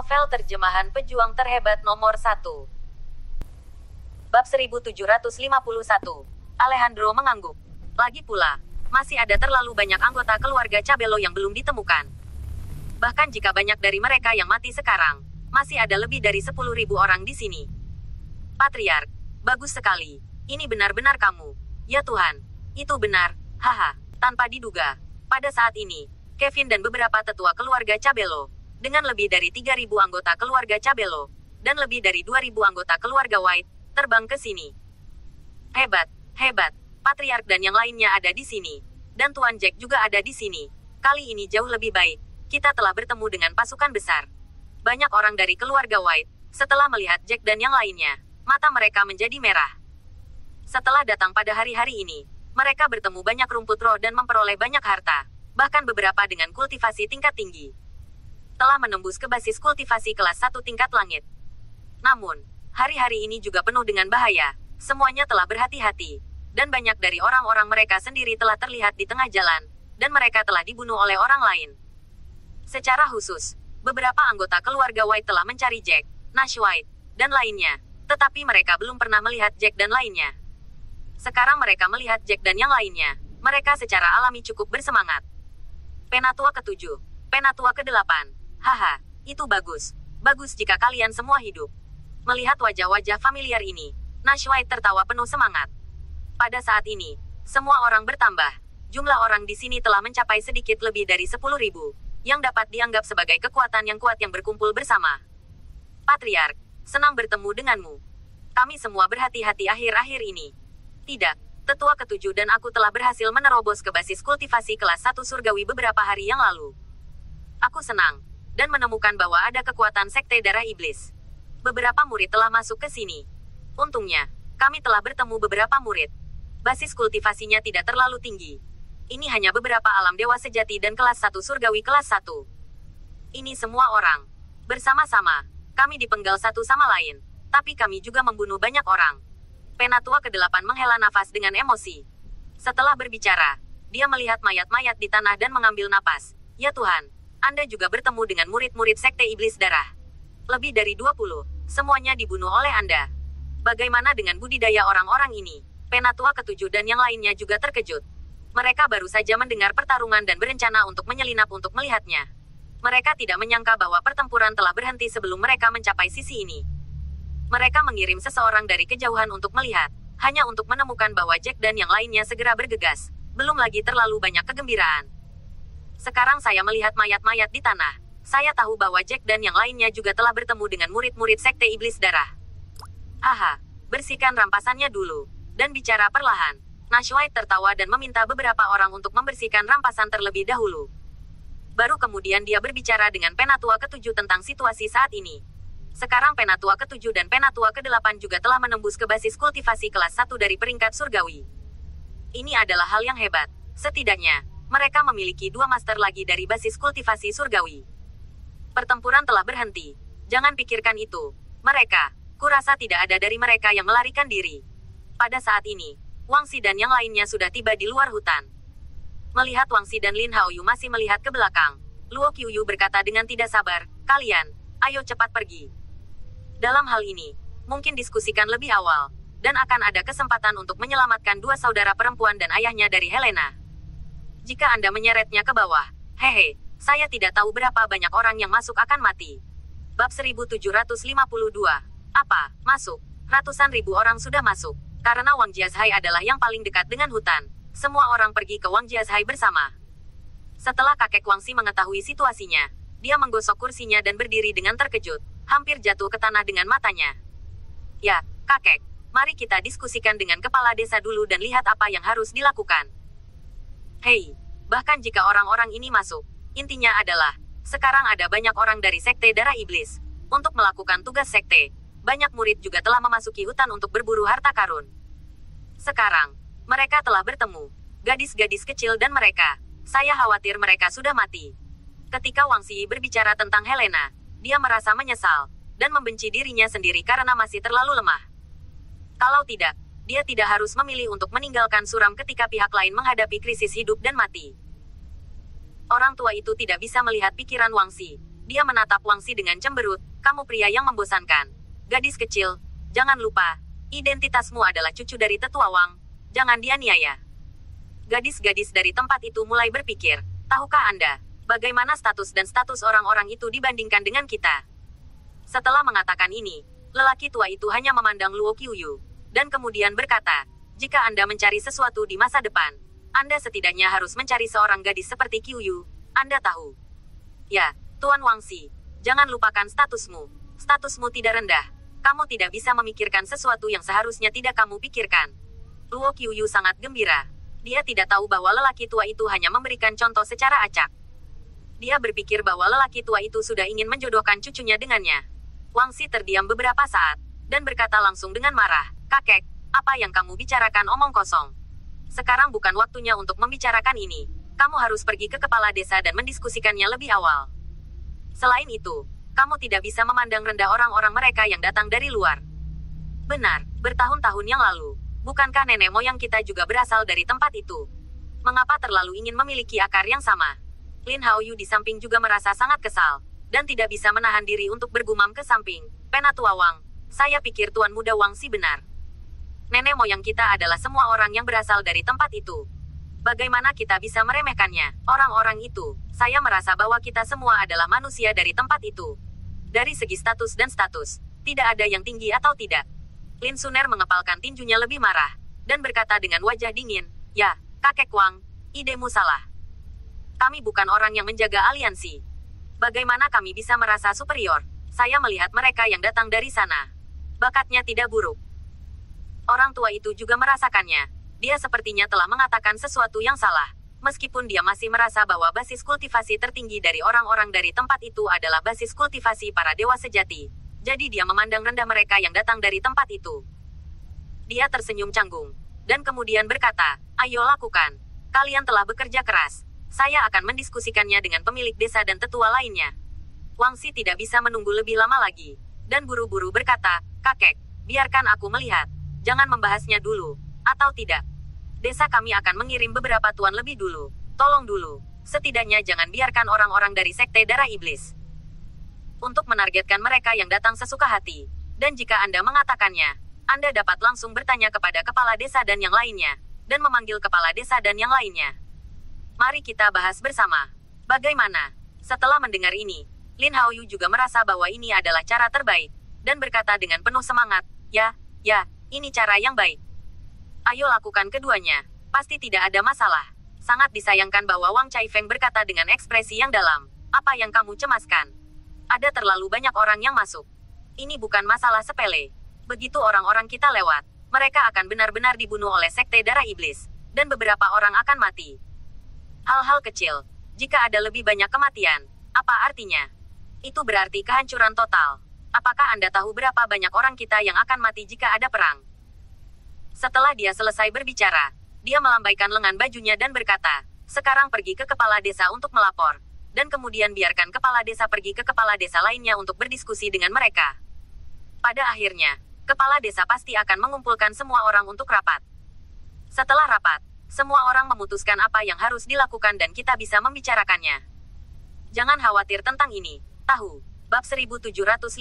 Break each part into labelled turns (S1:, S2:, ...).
S1: Novel terjemahan pejuang terhebat nomor 1. Bab 1751. Alejandro mengangguk. Lagi pula, masih ada terlalu banyak anggota keluarga Cabello yang belum ditemukan. Bahkan jika banyak dari mereka yang mati sekarang, masih ada lebih dari 10.000 orang di sini. Patriark, bagus sekali. Ini benar-benar kamu. Ya Tuhan, itu benar. Haha, tanpa diduga. Pada saat ini, Kevin dan beberapa tetua keluarga Cabello, dengan lebih dari 3.000 anggota keluarga Cabello, dan lebih dari 2.000 anggota keluarga White, terbang ke sini. Hebat, hebat. Patriark dan yang lainnya ada di sini. Dan Tuan Jack juga ada di sini. Kali ini jauh lebih baik. Kita telah bertemu dengan pasukan besar. Banyak orang dari keluarga White, setelah melihat Jack dan yang lainnya, mata mereka menjadi merah. Setelah datang pada hari-hari ini, mereka bertemu banyak rumput roh dan memperoleh banyak harta, bahkan beberapa dengan kultivasi tingkat tinggi. Telah menembus ke basis kultivasi kelas 1 tingkat langit. Namun, hari-hari ini juga penuh dengan bahaya. Semuanya telah berhati-hati. Dan banyak dari orang-orang mereka sendiri telah terlihat di tengah jalan, dan mereka telah dibunuh oleh orang lain. Secara khusus, beberapa anggota keluarga White telah mencari Jack, Nash White, dan lainnya. Tetapi mereka belum pernah melihat Jack dan lainnya. Sekarang mereka melihat Jack dan yang lainnya. Mereka secara alami cukup bersemangat. Penatua ke-7. Penatua ke-8. Haha, itu bagus. Bagus jika kalian semua hidup. Melihat wajah-wajah familiar ini, Nash White tertawa penuh semangat. Pada saat ini, semua orang bertambah. Jumlah orang di sini telah mencapai sedikit lebih dari 10.000, yang dapat dianggap sebagai kekuatan yang kuat yang berkumpul bersama. Patriark, senang bertemu denganmu. Kami semua berhati-hati akhir-akhir ini. Tidak, tetua ke-7 dan aku telah berhasil menerobos ke basis kultivasi kelas 1 surgawi beberapa hari yang lalu. Aku senang dan menemukan bahwa ada kekuatan sekte darah iblis. Beberapa murid telah masuk ke sini. Untungnya, kami telah bertemu beberapa murid. Basis kultivasinya tidak terlalu tinggi. Ini hanya beberapa alam dewa sejati dan kelas 1 surgawi kelas 1. Ini semua orang. Bersama-sama, kami dipenggal satu sama lain. Tapi kami juga membunuh banyak orang. Penatua ke-8 menghela nafas dengan emosi. Setelah berbicara, dia melihat mayat-mayat di tanah dan mengambil napas. Ya Tuhan, Anda juga bertemu dengan murid-murid sekte iblis darah. Lebih dari 20, semuanya dibunuh oleh Anda. Bagaimana dengan budidaya orang-orang ini? Penatua ke-7 dan yang lainnya juga terkejut. Mereka baru saja mendengar pertarungan dan berencana untuk menyelinap untuk melihatnya. Mereka tidak menyangka bahwa pertempuran telah berhenti sebelum mereka mencapai sisi ini. Mereka mengirim seseorang dari kejauhan untuk melihat, hanya untuk menemukan bahwa Jack dan yang lainnya segera bergegas. Belum lagi terlalu banyak kegembiraan. Sekarang saya melihat mayat-mayat di tanah. Saya tahu bahwa Jack dan yang lainnya juga telah bertemu dengan murid-murid sekte iblis darah. Haha, bersihkan rampasannya dulu. Dan bicara perlahan. Nash White tertawa dan meminta beberapa orang untuk membersihkan rampasan terlebih dahulu. Baru kemudian dia berbicara dengan Penatua ke-7 tentang situasi saat ini. Sekarang Penatua ke-7 dan Penatua ke-8 juga telah menembus ke basis kultivasi kelas 1 dari peringkat surgawi. Ini adalah hal yang hebat. Setidaknya, mereka memiliki 2 master lagi dari basis kultivasi surgawi. Pertempuran telah berhenti. Jangan pikirkan itu. Mereka, kurasa tidak ada dari mereka yang melarikan diri. Pada saat ini, Wang Xi dan yang lainnya sudah tiba di luar hutan. Melihat Wang Xi dan Lin Haoyu masih melihat ke belakang, Luo Qiuyu berkata dengan tidak sabar, "Kalian, ayo cepat pergi." Dalam hal ini, mungkin diskusikan lebih awal, dan akan ada kesempatan untuk menyelamatkan 2 saudara perempuan dan ayahnya dari Helena. Jika Anda menyeretnya ke bawah, hehe, saya tidak tahu berapa banyak orang yang masuk akan mati. Bab 1752. Apa, masuk? Ratusan ribu orang sudah masuk. Karena Wang Jiazhai adalah yang paling dekat dengan hutan, semua orang pergi ke Wang Jiazhai bersama. Setelah kakek Wang Xi mengetahui situasinya, dia menggosok kursinya dan berdiri dengan terkejut, hampir jatuh ke tanah dengan matanya. Ya, kakek, mari kita diskusikan dengan kepala desa dulu dan lihat apa yang harus dilakukan. Hei, bahkan jika orang-orang ini masuk, intinya adalah, sekarang ada banyak orang dari sekte darah iblis. Untuk melakukan tugas sekte, banyak murid juga telah memasuki hutan untuk berburu harta karun. Sekarang, mereka telah bertemu, gadis-gadis kecil dan mereka. Saya khawatir mereka sudah mati. Ketika Wang Xi berbicara tentang Helena, dia merasa menyesal, dan membenci dirinya sendiri karena masih terlalu lemah. Kalau tidak, dia tidak harus memilih untuk meninggalkan suram ketika pihak lain menghadapi krisis hidup dan mati. Orang tua itu tidak bisa melihat pikiran Wang Xi, Dia menatap Wang Xi dengan cemberut. Kamu pria yang membosankan. Gadis kecil, jangan lupa, identitasmu adalah cucu dari tetua Wang. Jangan dianiaya. Gadis-gadis dari tempat itu mulai berpikir, tahukah Anda, bagaimana status dan status orang-orang itu dibandingkan dengan kita? Setelah mengatakan ini, lelaki tua itu hanya memandang Luo Qiuyu, dan kemudian berkata, jika Anda mencari sesuatu di masa depan, Anda setidaknya harus mencari seorang gadis seperti Qiuyu. Anda tahu. Ya, Tuan Wang Xi, jangan lupakan statusmu. Statusmu tidak rendah. Kamu tidak bisa memikirkan sesuatu yang seharusnya tidak kamu pikirkan. Luo Qiuyu sangat gembira. Dia tidak tahu bahwa lelaki tua itu hanya memberikan contoh secara acak. Dia berpikir bahwa lelaki tua itu sudah ingin menjodohkan cucunya dengannya. Wang Xi terdiam beberapa saat, dan berkata langsung dengan marah, kakek, apa yang kamu bicarakan omong kosong. Sekarang bukan waktunya untuk membicarakan ini. Kamu harus pergi ke kepala desa dan mendiskusikannya lebih awal. Selain itu, kamu tidak bisa memandang rendah orang-orang mereka yang datang dari luar. Benar, bertahun-tahun yang lalu, bukankah nenek moyang kita juga berasal dari tempat itu? Mengapa terlalu ingin memiliki akar yang sama? Lin Haoyu di samping juga merasa sangat kesal, dan tidak bisa menahan diri untuk bergumam ke samping. Penatua Wang, saya pikir Tuan Muda Wang Xi benar. Nenek moyang kita adalah semua orang yang berasal dari tempat itu. Bagaimana kita bisa meremehkannya? Orang-orang itu, saya merasa bahwa kita semua adalah manusia dari tempat itu. Dari segi status dan status, tidak ada yang tinggi atau tidak. Lin Suner mengepalkan tinjunya lebih marah, dan berkata dengan wajah dingin, ya, kakek Wang, idemu salah. Kami bukan orang yang menjaga aliansi. Bagaimana kami bisa merasa superior? Saya melihat mereka yang datang dari sana. Bakatnya tidak buruk. Orang tua itu juga merasakannya. Dia sepertinya telah mengatakan sesuatu yang salah. Meskipun dia masih merasa bahwa basis kultivasi tertinggi dari orang-orang dari tempat itu adalah basis kultivasi para dewa sejati. Jadi dia memandang rendah mereka yang datang dari tempat itu. Dia tersenyum canggung, dan kemudian berkata, ayo lakukan. Kalian telah bekerja keras. Saya akan mendiskusikannya dengan pemilik desa dan tetua lainnya. Wang Xi tidak bisa menunggu lebih lama lagi, dan buru-buru berkata, kakek, biarkan aku melihat. Jangan membahasnya dulu, atau tidak. Desa kami akan mengirim beberapa tuan lebih dulu. Tolong dulu, setidaknya jangan biarkan orang-orang dari Sekte Darah Iblis. Untuk menargetkan mereka yang datang sesuka hati. Dan jika Anda mengatakannya, Anda dapat langsung bertanya kepada kepala desa dan yang lainnya, dan memanggil kepala desa dan yang lainnya. Mari kita bahas bersama. Bagaimana? Setelah mendengar ini, Lin Haoyu juga merasa bahwa ini adalah cara terbaik, dan berkata dengan penuh semangat, ya, ini cara yang baik. Ayo lakukan keduanya, pasti tidak ada masalah. Sangat disayangkan bahwa Wang Caifeng berkata dengan ekspresi yang dalam, apa yang kamu cemaskan? Ada terlalu banyak orang yang masuk. Ini bukan masalah sepele. Begitu orang-orang kita lewat, mereka akan benar-benar dibunuh oleh Sekte Darah Iblis, dan beberapa orang akan mati. Hal-hal kecil, jika ada lebih banyak kematian, apa artinya? Itu berarti kehancuran total. Apakah Anda tahu berapa banyak orang kita yang akan mati jika ada perang? Setelah dia selesai berbicara, dia melambaikan lengan bajunya dan berkata, sekarang pergi ke kepala desa untuk melapor. Dan kemudian biarkan kepala desa pergi ke kepala desa lainnya untuk berdiskusi dengan mereka. Pada akhirnya, kepala desa pasti akan mengumpulkan semua orang untuk rapat. Setelah rapat, semua orang memutuskan apa yang harus dilakukan dan kita bisa membicarakannya. Jangan khawatir tentang ini. Tahu, bab 1753.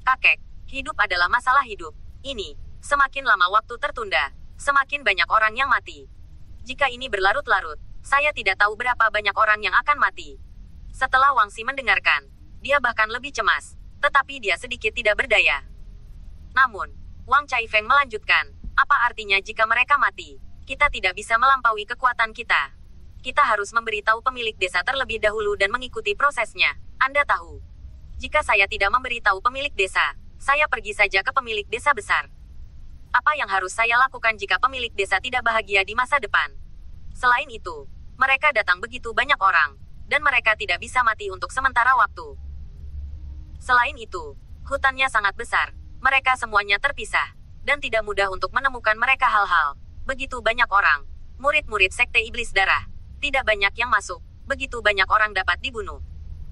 S1: Kakek, hidup adalah masalah hidup. Ini, semakin lama waktu tertunda, semakin banyak orang yang mati. Jika ini berlarut-larut, saya tidak tahu berapa banyak orang yang akan mati. Setelah Wang Xi mendengarkan, dia bahkan lebih cemas, tetapi dia sedikit tidak berdaya. Namun, Wang Caifeng melanjutkan, apa artinya jika mereka mati? Kita tidak bisa melampaui kekuatan kita. Kita harus memberitahu pemilik desa terlebih dahulu dan mengikuti prosesnya. Anda tahu. Jika saya tidak memberitahu pemilik desa, saya pergi saja ke pemilik desa besar. Apa yang harus saya lakukan jika pemilik desa tidak bahagia di masa depan? Selain itu, mereka datang begitu banyak orang, dan mereka tidak bisa mati untuk sementara waktu. Selain itu, hutannya sangat besar, mereka semuanya terpisah, dan tidak mudah untuk menemukan mereka hal-hal. Begitu banyak orang, murid-murid Sekte Iblis Darah, tidak banyak yang masuk, begitu banyak orang dapat dibunuh.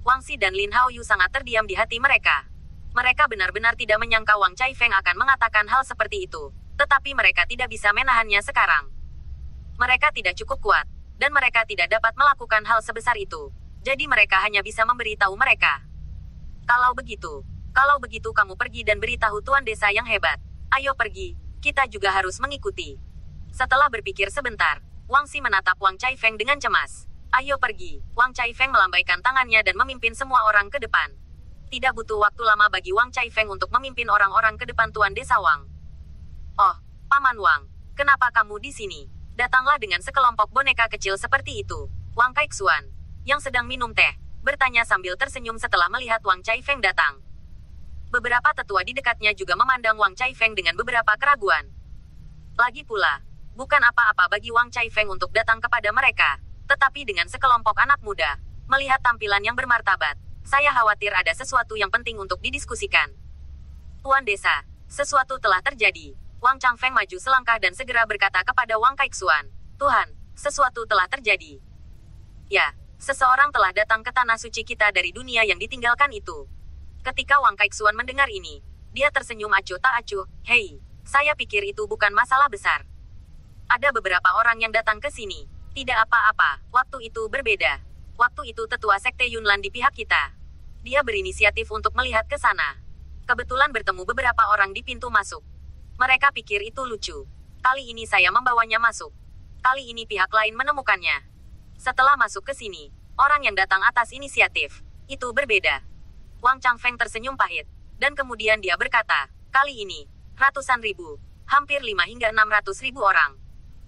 S1: Wang Xi dan Lin Haoyu sangat terdiam di hati mereka. Mereka benar-benar tidak menyangka Wang Caifeng akan mengatakan hal seperti itu, tetapi mereka tidak bisa menahannya sekarang. Mereka tidak cukup kuat, dan mereka tidak dapat melakukan hal sebesar itu. Jadi mereka hanya bisa memberitahu mereka. Kalau begitu kamu pergi dan beritahu tuan desa yang hebat. Ayo pergi, kita juga harus mengikuti. Setelah berpikir sebentar, Wang Xi menatap Wang Caifeng dengan cemas. Ayo pergi. Wang Caifeng melambaikan tangannya dan memimpin semua orang ke depan. Tidak butuh waktu lama bagi Wang Caifeng untuk memimpin orang-orang ke depan tuan desa Wang. Oh, Paman Wang, kenapa kamu di sini? Datanglah dengan sekelompok boneka kecil seperti itu. Wang Kaiksuan, yang sedang minum teh, bertanya sambil tersenyum setelah melihat Wang Caifeng datang. Beberapa tetua di dekatnya juga memandang Wang Caifeng dengan beberapa keraguan. Lagi pula, bukan apa-apa bagi Wang Caifeng untuk datang kepada mereka, tetapi dengan sekelompok anak muda, melihat tampilan yang bermartabat, saya khawatir ada sesuatu yang penting untuk didiskusikan. Tuan desa, sesuatu telah terjadi. Wang Changfeng maju selangkah dan segera berkata kepada Wang Kaiksuan, Tuhan, sesuatu telah terjadi. Ya, seseorang telah datang ke tanah suci kita dari dunia yang ditinggalkan itu. Ketika Wang Kaiksuan mendengar ini, dia tersenyum acuh tak acuh. Hei, saya pikir itu bukan masalah besar. Ada beberapa orang yang datang ke sini. Tidak apa-apa, waktu itu berbeda. Waktu itu tetua sekte Yunlan di pihak kita. Dia berinisiatif untuk melihat ke sana. Kebetulan bertemu beberapa orang di pintu masuk. Mereka pikir itu lucu. Kali ini saya membawanya masuk. Kali ini pihak lain menemukannya. Setelah masuk ke sini, orang yang datang atas inisiatif. Itu berbeda. Wang Changfeng tersenyum pahit. Dan kemudian dia berkata, kali ini, ratusan ribu, hampir 5 hingga 600 ribu orang.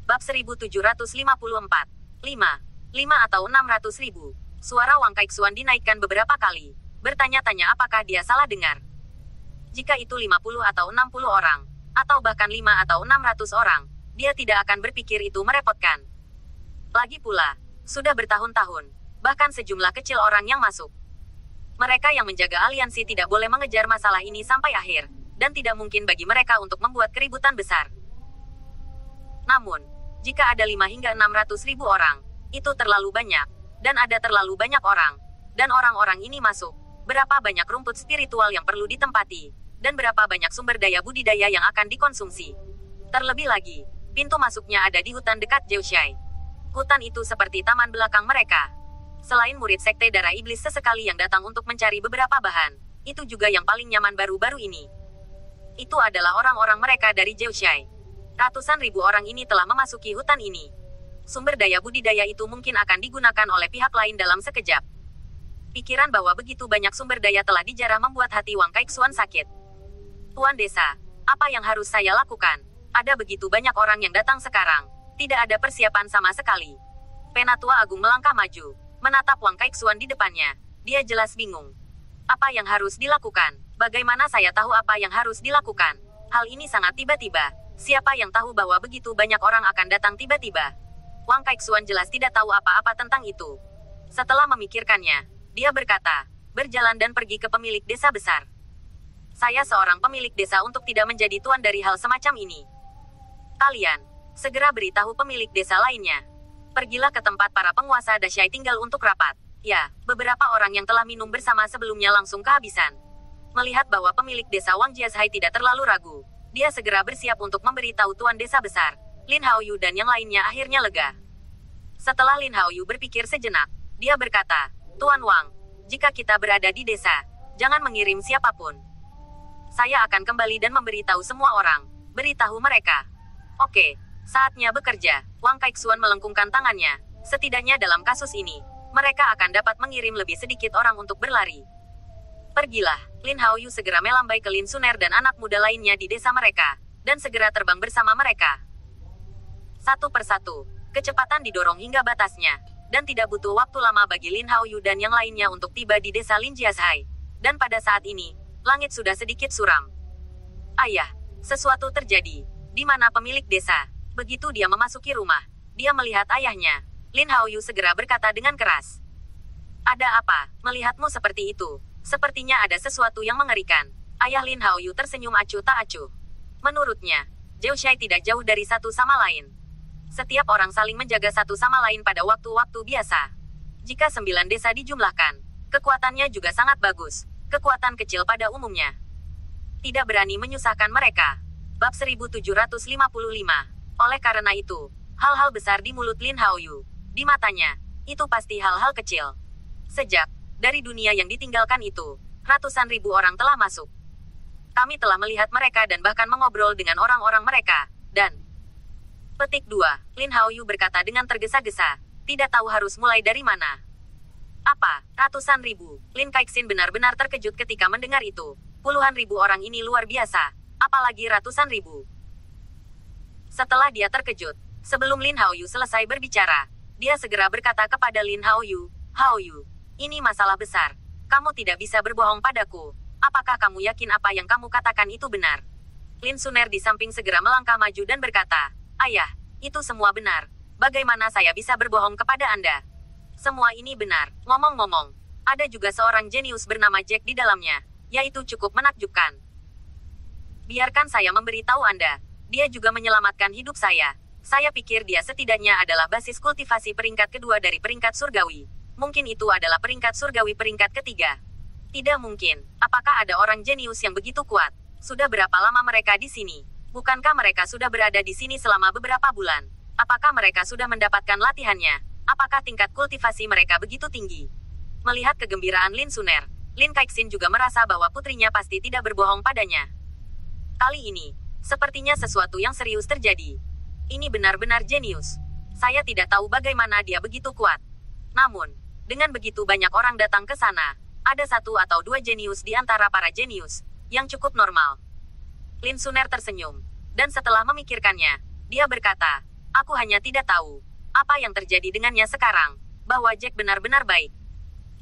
S1: Bab 1754. 5 atau 600 ribu. Suara Wang Kaiksuan dinaikkan beberapa kali. Bertanya-tanya apakah dia salah dengar. Jika itu 50 atau 60 orang, atau bahkan 5 atau 600 orang, dia tidak akan berpikir itu merepotkan. Lagi pula, sudah bertahun-tahun, bahkan sejumlah kecil orang yang masuk. Mereka yang menjaga aliansi tidak boleh mengejar masalah ini sampai akhir, dan tidak mungkin bagi mereka untuk membuat keributan besar. Namun, jika ada 5 hingga 600 ribu orang, itu terlalu banyak, dan ada terlalu banyak orang, dan orang-orang ini masuk, berapa banyak rumput spiritual yang perlu ditempati, dan berapa banyak sumber daya budidaya yang akan dikonsumsi. Terlebih lagi, pintu masuknya ada di hutan dekat Jiushai. Hutan itu seperti taman belakang mereka. Selain murid sekte darah iblis sesekali yang datang untuk mencari beberapa bahan, itu juga yang paling nyaman baru-baru ini. Itu adalah orang-orang mereka dari Jiushai. Ratusan ribu orang ini telah memasuki hutan ini. Sumber daya budidaya itu mungkin akan digunakan oleh pihak lain dalam sekejap. Pikiran bahwa begitu banyak sumber daya telah dijarah membuat hati Wang Kaiksuan sakit. Tuan desa, apa yang harus saya lakukan? Ada begitu banyak orang yang datang sekarang. Tidak ada persiapan sama sekali. Penatua Agung melangkah maju, menatap Wang Kaiksuan di depannya. Dia jelas bingung. Apa yang harus dilakukan? Bagaimana saya tahu apa yang harus dilakukan? Hal ini sangat tiba-tiba. Siapa yang tahu bahwa begitu banyak orang akan datang tiba-tiba? Wang Kaiksuan jelas tidak tahu apa-apa tentang itu. Setelah memikirkannya, dia berkata, berjalan dan pergi ke pemilik desa besar. Saya seorang pemilik desa untuk tidak menjadi tuan dari hal semacam ini. Kalian, segera beritahu pemilik desa lainnya. Pergilah ke tempat para penguasa Dasyai tinggal untuk rapat. Ya, beberapa orang yang telah minum bersama sebelumnya langsung kehabisan. Melihat bahwa pemilik desa Wang Jiashai tidak terlalu ragu, dia segera bersiap untuk memberitahu tuan desa besar, Lin Haoyu dan yang lainnya akhirnya lega. Setelah Lin Haoyu berpikir sejenak, dia berkata, Tuan Wang, jika kita berada di desa, jangan mengirim siapapun. Saya akan kembali dan memberitahu semua orang, beritahu mereka. Oke, saatnya bekerja. Wang Kaiksuan melengkungkan tangannya. Setidaknya dalam kasus ini, mereka akan dapat mengirim lebih sedikit orang untuk berlari. Pergilah, Lin Haoyu segera melambai ke Lin Suner dan anak muda lainnya di desa mereka, dan segera terbang bersama mereka. Satu persatu, kecepatan didorong hingga batasnya, dan tidak butuh waktu lama bagi Lin Haoyu dan yang lainnya untuk tiba di desa Lin Jiashai. Dan pada saat ini, langit sudah sedikit suram. Ayah, sesuatu terjadi. Di mana pemilik desa? Begitu dia memasuki rumah, dia melihat ayahnya. Lin Haoyu segera berkata dengan keras. Ada apa? Melihatmu seperti itu. Sepertinya ada sesuatu yang mengerikan. Ayah Lin Haoyu tersenyum acuh tak acuh. Menurutnya, Jiushai tidak jauh dari satu sama lain. Setiap orang saling menjaga satu sama lain pada waktu-waktu biasa. Jika 9 desa dijumlahkan, kekuatannya juga sangat bagus. Kekuatan kecil pada umumnya. Tidak berani menyusahkan mereka. Bab 1755. Oleh karena itu, hal-hal besar di mulut Lin Haoyu. Di matanya, itu pasti hal-hal kecil. Sejak dari dunia yang ditinggalkan itu, ratusan ribu orang telah masuk. Kami telah melihat mereka dan bahkan mengobrol dengan orang-orang mereka. Dan petik 2, Lin Haoyu berkata dengan tergesa-gesa, tidak tahu harus mulai dari mana. Apa? Ratusan ribu? Lin Kaixin benar-benar terkejut ketika mendengar itu. Puluhan ribu orang ini luar biasa. Apalagi ratusan ribu. Setelah dia terkejut, sebelum Lin Haoyu selesai berbicara, dia segera berkata kepada Lin Haoyu, Haoyu, ini masalah besar. Kamu tidak bisa berbohong padaku. Apakah kamu yakin apa yang kamu katakan itu benar? Lin Suner di samping segera melangkah maju dan berkata, Ayah, itu semua benar. Bagaimana saya bisa berbohong kepada Anda? Semua ini benar. Ngomong-ngomong, ada juga seorang jenius bernama Jack di dalamnya, yaitu cukup menakjubkan. Biarkan saya memberitahu Anda, dia juga menyelamatkan hidup saya. Saya pikir dia setidaknya adalah basis kultivasi peringkat kedua dari peringkat surgawi. Mungkin itu adalah peringkat surgawi peringkat ketiga. Tidak mungkin. Apakah ada orang jenius yang begitu kuat? Sudah berapa lama mereka di sini? Bukankah mereka sudah berada di sini selama beberapa bulan? Apakah mereka sudah mendapatkan latihannya? Apakah tingkat kultivasi mereka begitu tinggi? Melihat kegembiraan Lin Suner, Lin Kaixin juga merasa bahwa putrinya pasti tidak berbohong padanya. Kali ini, sepertinya sesuatu yang serius terjadi. Ini benar-benar jenius. Saya tidak tahu bagaimana dia begitu kuat. Namun, dengan begitu banyak orang datang ke sana, ada satu atau dua jenius di antara para jenius, yang cukup normal. Lin Suner tersenyum, dan setelah memikirkannya, dia berkata, aku hanya tidak tahu, apa yang terjadi dengannya sekarang, bahwa Jack benar-benar baik.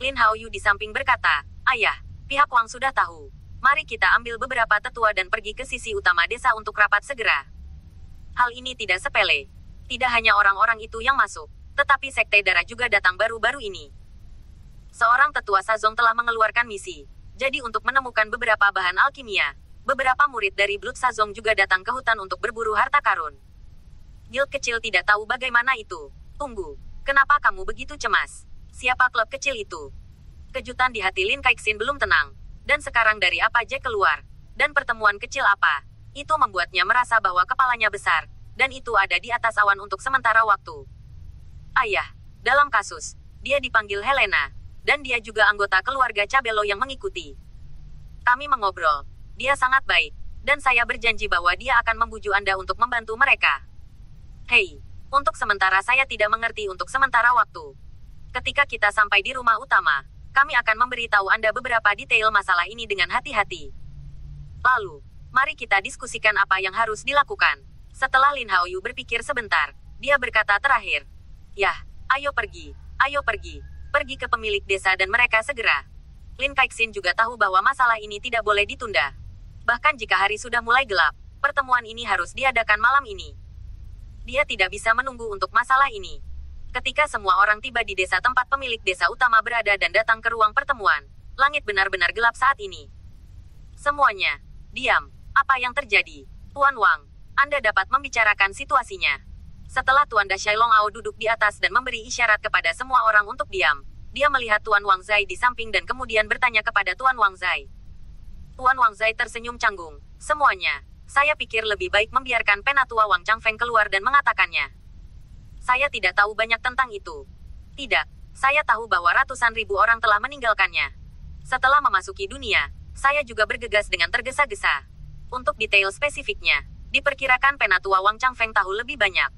S1: Lin Haoyu di samping berkata, Ayah, pihak Wang sudah tahu. Mari kita ambil beberapa tetua dan pergi ke sisi utama desa untuk rapat segera. Hal ini tidak sepele. Tidak hanya orang-orang itu yang masuk, tetapi sekte darah juga datang baru-baru ini. Seorang tetua Sazong telah mengeluarkan misi. Jadi untuk menemukan beberapa bahan alkimia, beberapa murid dari Blood Sazong juga datang ke hutan untuk berburu harta karun. Guild kecil tidak tahu bagaimana itu. Tunggu, kenapa kamu begitu cemas? Siapa klub kecil itu? Kejutan di hati Lin Kaixin belum tenang. Dan sekarang dari apa Jack keluar? Dan pertemuan kecil apa? Itu membuatnya merasa bahwa kepalanya besar. Dan itu ada di atas awan untuk sementara waktu. Ayah, dalam kasus, dia dipanggil Helena. Dan dia juga anggota keluarga Cabello yang mengikuti. Kami mengobrol. Dia sangat baik. Dan saya berjanji bahwa dia akan membujuk Anda untuk membantu mereka. Hei, untuk sementara saya tidak mengerti untuk sementara waktu. Ketika kita sampai di rumah utama, kami akan memberitahu Anda beberapa detail masalah ini dengan hati-hati. Lalu, mari kita diskusikan apa yang harus dilakukan. Setelah Lin Haoyu berpikir sebentar, dia berkata terakhir, Yah, ayo pergi, ayo pergi. Pergi ke pemilik desa dan mereka segera. Lin Kaixin juga tahu bahwa masalah ini tidak boleh ditunda. Bahkan jika hari sudah mulai gelap, pertemuan ini harus diadakan malam ini. Dia tidak bisa menunggu untuk masalah ini. Ketika semua orang tiba di desa tempat pemilik desa utama berada dan datang ke ruang pertemuan, langit benar-benar gelap saat ini. Semuanya, diam. Apa yang terjadi? Tuan Wang, Anda dapat membicarakan situasinya. Setelah Tuan Da Shailong Ao duduk di atas dan memberi isyarat kepada semua orang untuk diam, dia melihat Tuan Wang Zai di samping dan kemudian bertanya kepada Tuan Wang Zai. Tuan Wang Zai tersenyum canggung. Semuanya, saya pikir lebih baik membiarkan Penatua Wang Changfeng keluar dan mengatakannya. Saya tidak tahu banyak tentang itu. Tidak, saya tahu bahwa ratusan ribu orang telah meninggalkannya. Setelah memasuki dunia, saya juga bergegas dengan tergesa-gesa. Untuk detail spesifiknya, diperkirakan Penatua Wang Changfeng tahu lebih banyak.